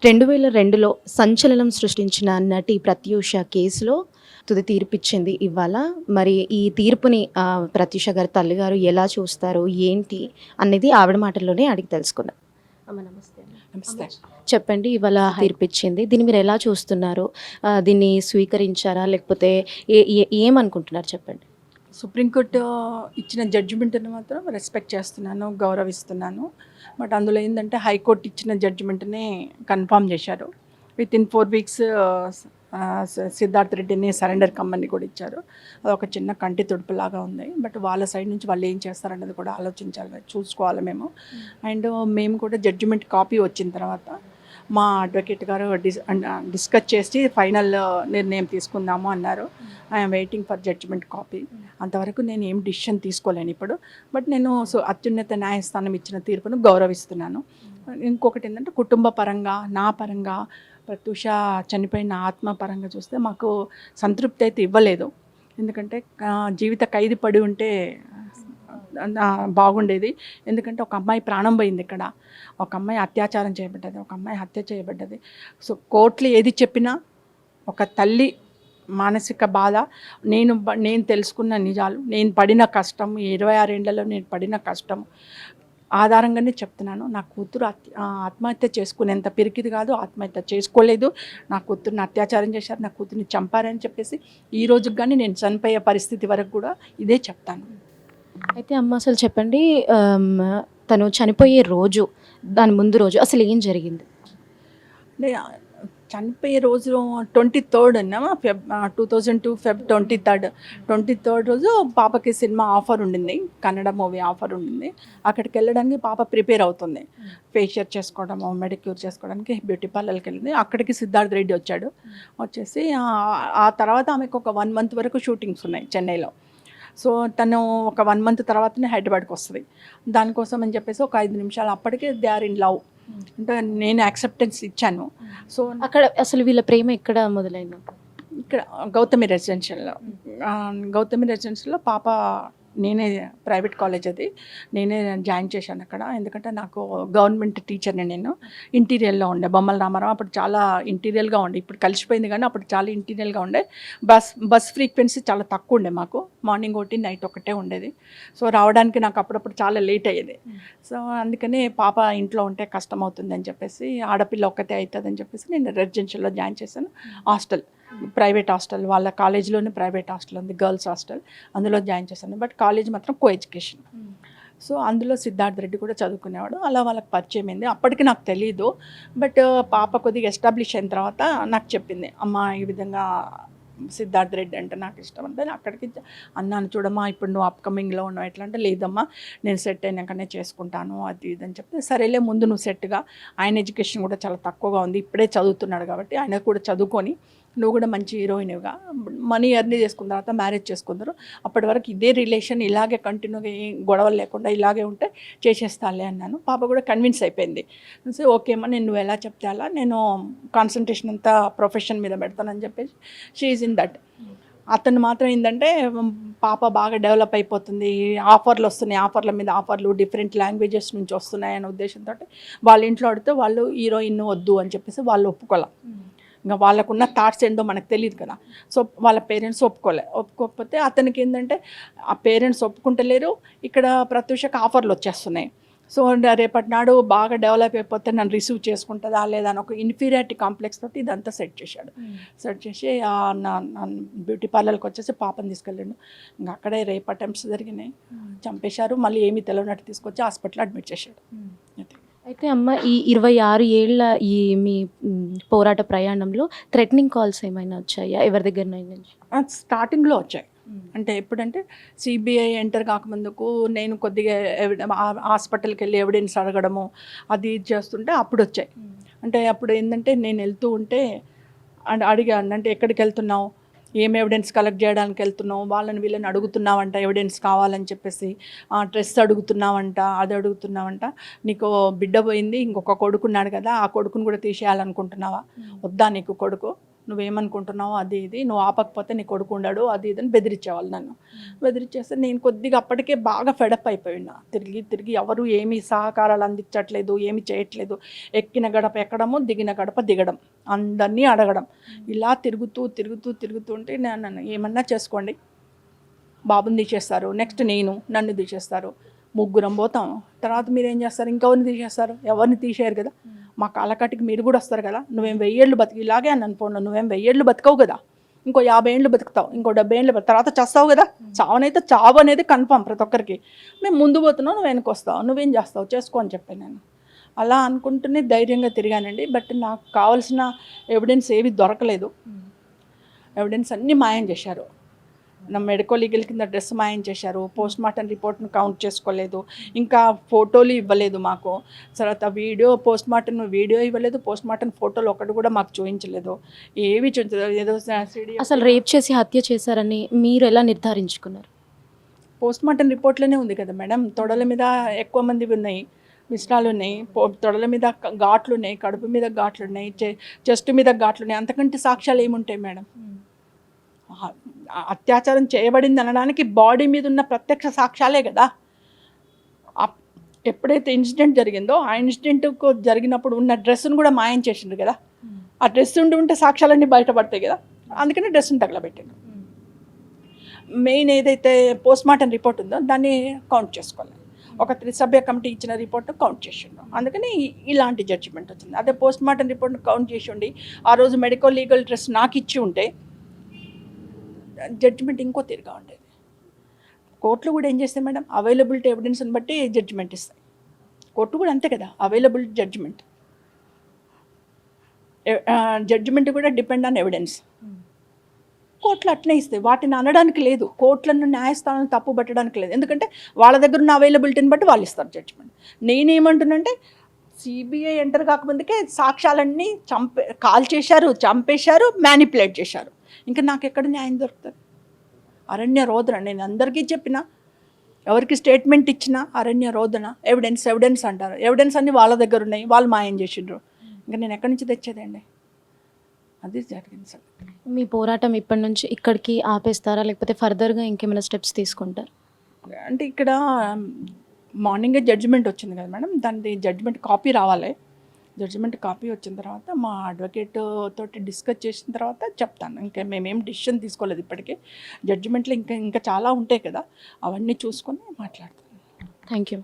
2002లో సంచలనం సృష్టించిన నటి ప్రత్యూష కేసులో తుది తీర్పిచ్చింది ఇవాళ. మరి ఈ తీర్పుని ప్రత్యూష గారి తల్లిగారు ఎలా చూస్తారు, ఏంటి అనేది ఆవిడ మాటల్లోనే అడిగి తెలుసుకుందాం. అమ్మ నమస్తే. నమస్తే. చెప్పండి, ఇవాళ తీర్పిచ్చింది. దీన్ని మీరు ఎలా చూస్తున్నారు? దీన్ని స్వీకరించారా? లేకపోతే ఏమనుకుంటున్నారు చెప్పండి? సుప్రీంకోర్టు ఇచ్చిన జడ్జిమెంట్ని మాత్రం రెస్పెక్ట్ చేస్తున్నాను, గౌరవిస్తున్నాను. బట్ అందులో ఏంటంటే హైకోర్టు ఇచ్చిన జడ్జిమెంట్ని కన్ఫామ్ చేశారు. వితిన్ 4 weeks సిద్ధార్థ్ రెడ్డిని సరెండర్ కమ్మని కూడా ఇచ్చారు. అదొక చిన్న కంటి తుడుపులాగా ఉంది. బట్ వాళ్ళ సైడ్ నుంచి వాళ్ళు ఏం చేస్తారనేది కూడా ఆలోచించాలి, చూసుకోవాలి మేము. అండ్ మేము కూడా జడ్జిమెంట్ కాపీ వచ్చిన తర్వాత మా అడ్వకేట్ గారు డిస్కస్ చేసి ఫైనల్ నిర్ణయం తీసుకుందాము అన్నారు. I'm waiting for judgement copy. అంతవరకు నేను ఏం డిసిషన్ తీసుకోలేను ఇప్పుడు. బట్ నేను అత్యున్నత న్యాయస్థానం ఇచ్చిన తీర్పును గౌరవిస్తున్నాను. ఇంకొకటి ఏంటంటే కుటుంబ పరంగా, నా పరంగా, ప్రత్యూష చనిపోయిన ఆత్మ పరంగా చూస్తే మాకు సంతృప్తి అయితే ఇవ్వలేదు. ఎందుకంటే జీవిత ఖైదు పడి ఉంటే బాగుండేది. ఎందుకంటే ఒక అమ్మాయి ప్రాణం పోయింది ఇక్కడ, ఒక అమ్మాయి అత్యాచారం చేయబడ్డది, ఒక అమ్మాయి హత్య చేయబడ్డది. సో కోర్టులు ఏది చెప్పినా ఒక తల్లి మానసిక బాధ, నేను తెలుసుకున్న నిజాలు, నేను పడిన కష్టం, 26 ఏళ్లలో నేను పడిన కష్టం ఆధారంగానే చెప్తున్నాను. నా కూతురు ఆత్మహత్య చేసుకునేంత పిరికిది కాదు, ఆత్మహత్య చేసుకోలేదు. నా కూతుర్ని అత్యాచారం చేశారు, నా కూతుర్ని చంపారని చెప్పేసి ఈ రోజుకి కానీ నేను చనిపోయే పరిస్థితి వరకు కూడా ఇదే చెప్తాను. అయితే అమ్మ అసలు చెప్పండి, తను చనిపోయే రోజు, దాని ముందు రోజు అసలు ఏం జరిగింది? చనిపోయే రోజు 23rd అన్నామా, Feb 2002 Feb 23rd రోజు పాపకి సినిమా ఆఫర్ ఉండింది, కన్నడ మూవీ ఆఫర్ ఉండింది. అక్కడికి వెళ్ళడానికి పాప ప్రిపేర్ అవుతుంది, ఫేషియల్ చేసుకోవడము, మెడిక్యూర్ చేసుకోవడానికి బ్యూటీ పార్లర్కి వెళ్ళింది. అక్కడికి సిద్ధార్థ్ రెడ్డి వచ్చేసి ఆ తర్వాత ఆమెకు ఒక 1 month వరకు షూటింగ్స్ ఉన్నాయి చెన్నైలో. సో తను ఒక 1 month తర్వాతనే హైదరాబాద్కి వస్తుంది. దానికోసం అని చెప్పేసి ఒక 5 నిమిషాలు అప్పటికే దే ఆర్ ఇన్ లవ్, అంటే నేను యాక్సెప్టెన్స్ ఇచ్చాను. సో అక్కడ అసలు వీళ్ళ ప్రేమ ఎక్కడ మొదలైంది? ఇక్కడ గౌతమి రెసిడెన్షియల్లో పాప, నేనే ప్రైవేట్ కాలేజ్ అది, నేనే జాయిన్ చేశాను అక్కడ. ఎందుకంటే నాకు గవర్నమెంట్ టీచర్ని, నేను ఇంటీరియర్లో ఉండే బొమ్మల రామారావు. అప్పుడు చాలా ఇంటీరియర్గా ఉండే, ఇప్పుడు కలిసిపోయింది కానీ అప్పుడు చాలా ఇంటీరియర్గా ఉండే. బస్ ఫ్రీక్వెన్సీ చాలా తక్కువ ఉండే మాకు, మార్నింగ్ ఒకటి నైట్ ఒకటే ఉండేది. సో రావడానికి నాకు అప్పుడప్పుడు చాలా లేట్ అయ్యేది. సో అందుకని పాప ఇంట్లో ఉంటే కష్టం అవుతుంది అని చెప్పేసి, ఆడపిల్ల ఒక్కతే అవుతుంది అని చెప్పేసి నేను రెసిడెన్షియల్లో జాయిన్ చేశాను. హాస్టల్, ప్రైవేట్ హాస్టల్, వాళ్ళ కాలేజీలోనే ప్రైవేట్ హాస్టల్ ఉంది, గర్ల్స్ హాస్టల్, అందులో జాయిన్ చేశాను. బట్ కాలేజ్ మాత్రం కో ఎడ్యుకేషన్. సో అందులో సిద్ధార్థ్ రెడ్డి కూడా చదువుకునేవాడు. అలా వాళ్ళకి పరిచయం అయింది. అప్పటికి నాకు తెలీదు. బట్ పాప కొద్దిగా ఎస్టాబ్లిష్ అయిన తర్వాత నాకు చెప్పింది, అమ్మ ఈ విధంగా సిద్ధార్థ్ రెడ్డి అంటే నాకు ఇష్టం అంటే. అక్కడికి అన్నాను, చూడమ్మా ఇప్పుడు నువ్వు అప్కమింగ్లో ఉన్నావు, ఎట్లా అంటే, లేదమ్మా నేను సెట్ అయినాకనే చేసుకుంటాను అది ఇది అని చెప్తే, సరేలే ముందు నువ్వు సెట్గా, ఆయన ఎడ్యుకేషన్ కూడా చాలా తక్కువగా ఉంది, ఇప్పుడే చదువుతున్నాడు కాబట్టి ఆయన కూడా చదువుకొని నువ్వు కూడా మంచి హీరోయిన్గా మనీ ఎర్న్ చేసుకున్న తర్వాత మ్యారేజ్ చేసుకుందరు. అప్పటి వరకు ఇదే రిలేషన్ ఇలాగే కంటిన్యూగా ఏం గొడవలు లేకుండా ఇలాగే ఉంటే చేసేస్తాలే అన్నాను. పాప కూడా కన్విన్స్ అయిపోయింది. సో ఓకే అమ్మా, నేను నువ్వు ఎలా చెప్తే అలా, నేను కాన్సన్ట్రేషన్ అంతా ప్రొఫెషన్ మీద పెడతానని చెప్పేసి షీ ఈజ్ ఇన్ దట్. అతను మాత్రం ఏంటంటే పాప బాగా డెవలప్ అయిపోతుంది, ఆఫర్లు వస్తున్నాయి, ఆఫర్ల మీద ఆఫర్లు, డిఫరెంట్ లాంగ్వేజెస్ నుంచి వస్తున్నాయి అనే ఉద్దేశంతో వాళ్ళ ఇంట్లో అడిగితే వాళ్ళు హీరోయిన్ వద్దు అని చెప్పేసి వాళ్ళు ఒప్పుకోలే. ఇంకా వాళ్ళకున్న థాట్స్ ఏంటో మనకు తెలియదు కదా. సో వాళ్ళ పేరెంట్స్ ఒప్పుకోకపోతే అతనికి ఏంటంటే ఆ పేరెంట్స్ ఒప్పుకుంటలేరు, ఇక్కడ ప్రత్యూషకు ఆఫర్లు వచ్చేస్తున్నాయి. సో రేపటి నాడు బాగా డెవలప్ అయిపోతే నన్ను రిసీవ్ చేసుకుంటుందా లేదా అని ఒక ఇన్ఫీరియారిటీ కాంప్లెక్స్ తోటి ఇదంతా సెట్ చేశాడు. సెట్ చేసి నా బ్యూటీ పార్లర్కి వచ్చేసి పాపని తీసుకెళ్ళాడు. ఇంకా అక్కడే రేప్ అటెంప్ట్స్ జరిగినాయి, చంపేశారు. మళ్ళీ ఏమీ తెలియనట్టు తీసుకొచ్చి హాస్పిటల్ అడ్మిట్ చేశాడు. అయితే అమ్మ, ఈ 26 ఏళ్ల ఈ మీ పోరాట ప్రయాణంలో థ్రెటనింగ్ కాల్స్ ఏమైనా వచ్చాయా ఎవరి దగ్గర నుంచి? స్టార్టింగ్లో వచ్చాయి. అంటే ఎప్పుడంటే సిబిఐ ఎంటర్ కాకముందుకు నేను కొద్దిగా హాస్పిటల్కి వెళ్ళి ఎవిడెన్స్ అడగడము అది చేస్తుంటే అప్పుడు వచ్చాయి. అంటే అప్పుడు ఏంటంటే నేను వెళ్తూ ఉంటే అడిగాను, అంటే ఎక్కడికి వెళ్తున్నావు, ఏం ఎవిడెన్స్ కలెక్ట్ చేయడానికి వెళ్తున్నావు, వాళ్ళని వీళ్ళని అడుగుతున్నావంట, ఎవిడెన్స్ కావాలని చెప్పేసి, డ్రెస్ అడుగుతున్నావంట, అది అడుగుతున్నావంట, నీకు బిడ్డ పోయింది, ఇంకొక కొడుకున్నాడు కదా, ఆ కొడుకుని కూడా తీసేయాలనుకుంటున్నావా, వద్దా నీకు కొడుకు, నువ్వేమనుకుంటున్నావు అది ఇది, నువ్వు ఆపకపోతే నీ కొడుకు ఉండడు అది ఇది అని బెదిరించేవాళ్ళు నన్ను. బెదిరించేస్తే నేను కొద్దిగా అప్పటికే బాగా ఫెడప్ అయిపోయినా. తిరిగి ఎవరు ఏమీ సహకారాలు అందించట్లేదు, ఏమి చేయట్లేదు. ఎక్కిన గడప ఎక్కడము, దిగిన గడప దిగడం, అందరినీ అడగడం, ఇలా తిరుగుతూ ఉంటే నన్ను ఏమన్నా చేసుకోండి, బాబుని తీసేస్తారు, నెక్స్ట్ నన్ను తీసేస్తారు, ముగ్గురం పోతాం. తర్వాత మీరు ఏం చేస్తారు, ఇంకెవరిని తీసేస్తారు? ఎవరిని తీసేయరు కదా. మా కాలకాటికి మీరు కూడా వస్తారు కదా. నువ్వేం 1000 ఏళ్ళు బతికి, ఇలాగే అన్నాను పోను, నువ్వేం 1000 ఏళ్ళు బతకవు కదా, ఇంకో 50 ఏళ్ళు బతుకుతావు, ఇంకో 70 ఏళ్ళు తర్వాత చస్తావు కదా. చావు అనేది కన్ఫామ్ ప్రతి ఒక్కరికి. మేము ముందు పోతున్నావు, నువ్వు వెనక్కి వస్తావు, నువ్వేం చేస్తావు చేసుకో అని చెప్పాను నేను. అలా అనుకుంటూనే ధైర్యంగా తిరిగానండి. బట్ నాకు కావాల్సిన ఎవిడెన్స్ ఏవి దొరకలేదు. ఎవిడెన్స్ అన్నీ మాయం చేశారు. నా మెడికో లీగల్ కింద డ్రెస్ మాయం చేశారు, పోస్ట్ మార్టం రిపోర్ట్ను కౌంట్ చేసుకోలేదు, ఇంకా ఫోటోలు ఇవ్వలేదు మాకు. తర్వాత పోస్ట్ మార్టం వీడియో ఇవ్వలేదు, పోస్ట్ మార్టం ఫోటోలు ఒకటి కూడా మాకు చూపించలేదు, ఏవి చూపించలేదు. ఏదో అసలు రేప్ చేసి హత్య చేశారని మీరు ఎలా నిర్ధారించుకున్నారు? పోస్ట్ మార్టం రిపోర్ట్లోనే ఉంది కదా మేడం. తొడల మీద ఎక్కువ మంది ఉన్నాయి, మిశ్రాలు ఉన్నాయి, తొడల మీద ఘాట్లు ఉన్నాయి, కడుపు మీద ఘాట్లు ఉన్నాయి, చెస్ట్ మీద ఘాట్లు ఉన్నాయి. అంతకంటే సాక్ష్యాలు ఏముంటాయి మేడం? అత్యాచారం చేయబడింది అనడానికి బాడీ మీద ఉన్న ప్రత్యక్ష సాక్ష్యాలే కదా. ఎప్పుడైతే ఇన్సిడెంట్ జరిగిందో ఆ ఇన్సిడెంట్కు జరిగినప్పుడు ఉన్న డ్రెస్సును కూడా మాయం చేసిండు కదా. ఆ డ్రెస్ ఉంటే సాక్ష్యాలన్నీ బయటపడతాయి కదా, అందుకని డ్రెస్సును తగలబెట్టిండు. మెయిన్ ఏదైతే పోస్ట్ మార్టం రిపోర్ట్ ఉందో దాన్ని కౌంట్ చేసుకోవాలి. ఒక 3 సభ్య కమిటీ ఇచ్చిన రిపోర్ట్ను కౌంట్ చేసిండు, అందుకని ఇలాంటి జడ్జిమెంట్ వచ్చింది. అదే పోస్ట్ మార్టం రిపోర్ట్ను కౌంట్ చేసి ఉండి ఆ రోజు మెడికో లీగల్ డ్రెస్ నాకు ఇచ్చి ఉంటే జడ్జిమెంట్ ఇంకో తీరుగా ఉండేది. కోర్టులు కూడా ఏం చేస్తాయి మేడం, అవైలబిలిటీ ఎవిడెన్స్ని బట్టి జడ్జిమెంట్ ఇస్తాయి. కోర్టు కూడా అంతే కదా, అవైలబుల్ జడ్జిమెంట్ కూడా డిపెండ్ ఆన్ ఎవిడెన్స్. కోర్టులు అట్లనే ఇస్తాయి, వాటిని అనడానికి లేదు. కోర్టులను న్యాయస్థానాలను తప్పు పట్టడానికి లేదు, ఎందుకంటే వాళ్ళ దగ్గర ఉన్న అవైలబిలిటీని బట్టి వాళ్ళు ఇస్తారు జడ్జిమెంట్. నేనేమంటున్నంటే సిబిఐ ఎంటర్ కాకముందుకే సాక్ష్యాలన్నీ కాల్చేశారు, చంపేశారు, మ్యానిపులేట్ చేశారు. ఇంకా నాకు ఎక్కడ న్యాయం దొరుకుతుంది? అరణ్య రోదన నేను అందరికీ చెప్పిన, ఎవరికి స్టేట్మెంట్ ఇచ్చినా అరణ్య రోదన, ఎవిడెన్స్ అంటారు. ఎవిడెన్స్ అన్నీ వాళ్ళ దగ్గర ఉన్నాయి, వాళ్ళు మాయం చేసిండ్రు. ఇంకా నేను ఎక్కడి నుంచి తెచ్చేదండి? అది జరిగింది సార్. మీ పోరాటం ఇప్పటి నుంచి ఇక్కడికి ఆపేస్తారా, లేకపోతే ఫర్దర్గా ఇంకేమైనా స్టెప్స్ తీసుకుంటారు? అంటే ఇక్కడ మార్నింగే జడ్జిమెంట్ వచ్చింది కదా మేడం, దాని జడ్జిమెంట్ కాపీ రావాలి. జడ్జిమెంట్ కాపీ వచ్చిన తర్వాత మా అడ్వకేట్ తోటి డిస్కస్ చేసిన తర్వాత చెప్తాను. ఇంకా మేమేం డిసిషన్ తీసుకోలేదు ఇప్పటికీ. జడ్జిమెంట్లో ఇంకా చాలా ఉంటాయి కదా, అవన్నీ చూసుకొని మాట్లాడతాను. Thank you.